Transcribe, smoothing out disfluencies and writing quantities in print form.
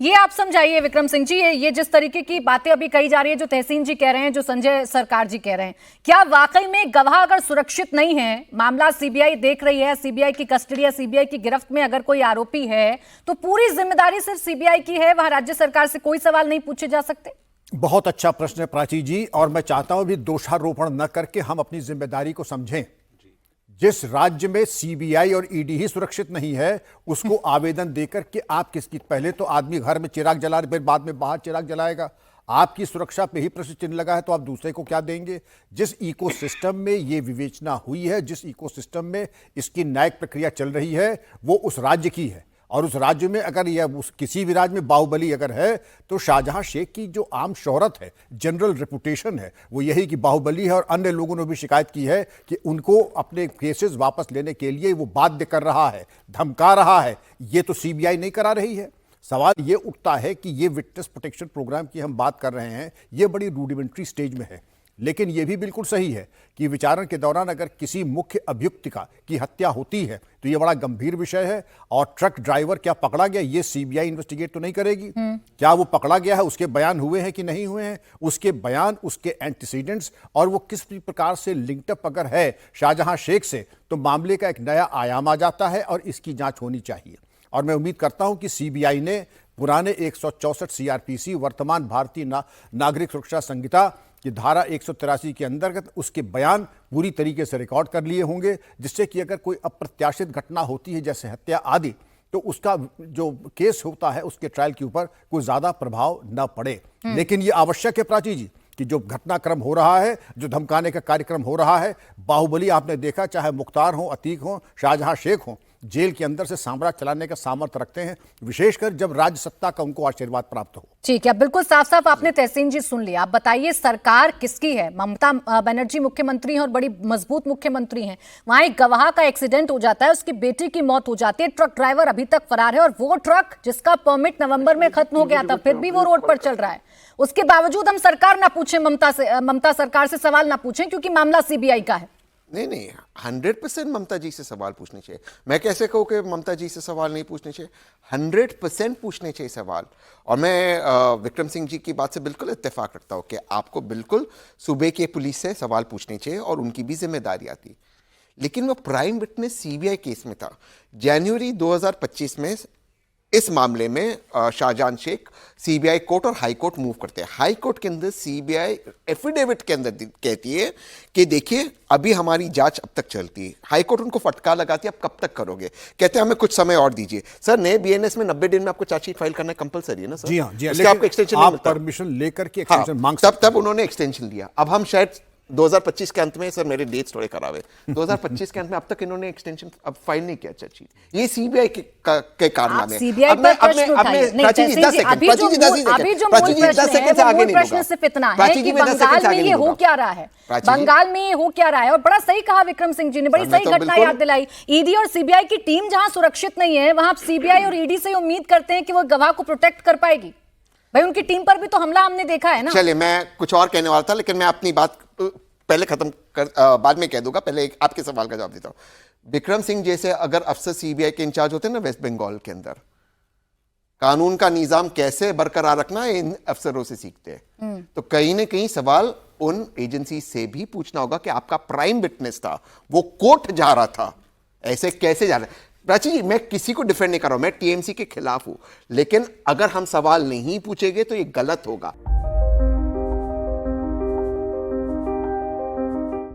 ये आप समझाइए विक्रम सिंह जी, ये जिस तरीके की बातें अभी कही जा रही है, जो तहसीन जी कह रहे हैं, जो संजय सरकार जी कह रहे हैं, क्या वाकई में गवाह अगर सुरक्षित नहीं है, मामला सीबीआई देख रही है, सीबीआई की कस्टडी या सीबीआई की गिरफ्त में अगर कोई आरोपी है तो पूरी जिम्मेदारी सिर्फ सीबीआई की है, वहां राज्य सरकार से कोई सवाल नहीं पूछे जा सकते? बहुत अच्छा प्रश्न है प्राची जी, और मैं चाहता हूं भी दोषारोपण न करके हम अपनी जिम्मेदारी को समझें। जिस राज्य में सीबीआई और ईडी ही सुरक्षित नहीं है, उसको आवेदन देकर के आप किसकी, पहले तो आदमी घर में चिराग जला रहे, फिर बाद में बाहर चिराग जलाएगा। आपकी सुरक्षा पे ही प्रश्न चिन्ह लगा है, तो आप दूसरे को क्या देंगे? जिस इकोसिस्टम में ये विवेचना हुई है, जिस इकोसिस्टम में इसकी न्यायिक प्रक्रिया चल रही है, वो उस राज्य की है। और उस राज्य में अगर यह किसी भी राज्य में बाहुबली अगर है, तो शाहजहां शेख की जो आम शोहरत है, जनरल रेपुटेशन है, वो यही कि बाहुबली है। और अन्य लोगों ने भी शिकायत की है कि उनको अपने केसेस वापस लेने के लिए वो बाध्य कर रहा है, धमका रहा है। ये तो सीबीआई नहीं करा रही है। सवाल ये उठता है कि ये विटनेस प्रोटेक्शन प्रोग्राम की हम बात कर रहे हैं, ये बड़ी रूडिमेंट्री स्टेज में है। लेकिन यह भी बिल्कुल सही है कि विचारण के दौरान अगर किसी मुख्य अभियुक्त की हत्या होती है तो यह बड़ा गंभीर विषय है। और ट्रक ड्राइवर क्या पकड़ा गया, ये सीबीआई इन्वेस्टिगेट तो नहीं करेगी। क्या वो पकड़ा गया है, उसके बयान हुए हैं कि नहीं हुए हैं, उसके बयान, उसके एंटीसीडेंट्स, और वो किस प्रकार से लिंकअप अगर है शाहजहां शेख से, तो मामले का एक नया आयाम आ जाता है और इसकी जांच होनी चाहिए। और मैं उम्मीद करता हूं कि सीबीआई ने पुराने 164 सीआरपीसी, वर्तमान भारतीय नागरिक सुरक्षा संहिता कि धारा 183 के अंतर्गत उसके बयान पूरी तरीके से रिकॉर्ड कर लिए होंगे, जिससे कि अगर कोई अप्रत्याशित घटना होती है जैसे हत्या आदि, तो उसका जो केस होता है उसके ट्रायल के ऊपर कोई ज्यादा प्रभाव न पड़े। लेकिन ये आवश्यक है प्राची जी कि जो घटनाक्रम हो रहा है, जो धमकाने का कार्यक्रम हो रहा है, बाहुबली आपने देखा, चाहे मुख्तार हो, अतीक हो, शाहजहां शेख हो, जेल के अंदर से साम्राज्य चलाने का सामर्थ्य रखते हैं, विशेषकर जब राज्य सत्ता का उनको आशीर्वाद प्राप्त हो। ठीक है, बिल्कुल साफ साफ आपने तहसीन जी सुन लिया। आप बताइए सरकार किसकी है? ममता बनर्जी मुख्यमंत्री हैं और बड़ी मजबूत मुख्यमंत्री हैं। वहां एक गवाह का एक्सीडेंट हो जाता है, उसकी बेटी की मौत हो जाती है, ट्रक ड्राइवर अभी तक फरार है, और वो ट्रक जिसका परमिट नवंबर में खत्म हो गया था, फिर भी वो रोड पर चल रहा है। उसके बावजूद हम सरकार ना पूछे, ममता सरकार से सवाल ना पूछें क्योंकि मामला सीबीआई का है। नहीं, 100% ममता जी से सवाल पूछने चाहिए। मैं कैसे कहूँ कि ममता जी से सवाल नहीं पूछने चाहिए? 100% पूछने चाहिए सवाल। और मैं विक्रम सिंह जी की बात से बिल्कुल इत्तेफाक रखता हूँ कि आपको बिल्कुल सूबे के पुलिस से सवाल पूछने चाहिए और उनकी भी जिम्मेदारी आती। लेकिन वो प्राइम विटनेस सीबीआई केस में था। जनवरी 2025 में इस मामले में शाहजहां शेख सीबीआई कोर्ट और हाई कोर्ट मूव करते हैं। हाई कोर्ट के अंदर सीबीआई एफिडेविट के अंदर कहती है कि देखिए अभी हमारी जांच अब तक चलती है। हाई कोर्ट उनको फटकार लगाती है, अब कब तक करोगे? कहते हैं हमें कुछ समय और दीजिए। सर, नए बीएनएस में 90 दिन में आपको चार्जशीट फाइल करना कंपल्सरी है ना सर? जी हाँ, जी हाँ, लेकिन आपको एक्सटेंशन आप परमिशन लेकर के एक्सटेंशन मांग सकते हैं। तब उन्होंने एक्सटेंशन दिया। अब हम शायद 2025 के अंत में, सर मेरे डेट्स थोड़े खराब है, 2025 के अंत में अब तक इन्होंने एक्सटेंशन अब फाइल नहीं किया चार्जशीट। ये सीबीआई के कारनामे। सीबीआई पर प्रश्न उठाइए। अभी जो मूल प्रश्न है सिर्फ इतना है कि बंगाल में ये हो क्या रहा है, बंगाल में ये हो क्या रहा है। और बड़ा सही कहा विक्रम सिंह जी ने, बड़ी सही घटना याद दिलाई। ईडी और सीबीआई की टीम जहां सुरक्षित नहीं है, वहां सीबीआई और ईडी से उम्मीद करते हैं कि वो गवाह को प्रोटेक्ट कर पाएगी। भाई उनकी टीम पर भी तो हमला हमने देखा है ना। चलिए, मैं कुछ और कहने वाला था, लेकिन मैं अपनी बात पहले खत्म कर बाद में कह दूंगा। पहले आपके सवाल का जवाब देता हूं। विक्रम सिंह जैसे अगर अफसर सीबीआई के इंचार्ज होते हैं ना वेस्ट बंगाल के अंदर, कानून का निजाम कैसे बरकरार रखना इन अफसरों से सीखते हैं। तो कहीं ना कहीं सवाल उन एजेंसी से भी पूछना होगा कि आपका प्राइम विटनेस था, वो कोर्ट जा रहा था, ऐसे कैसे जा रहा है? प्राची जी, मैं किसी को डिफेंड नहीं कर रहा हूं, मैं टीएमसी के खिलाफ हूं, लेकिन अगर हम सवाल नहीं पूछेंगे तो ये गलत होगा।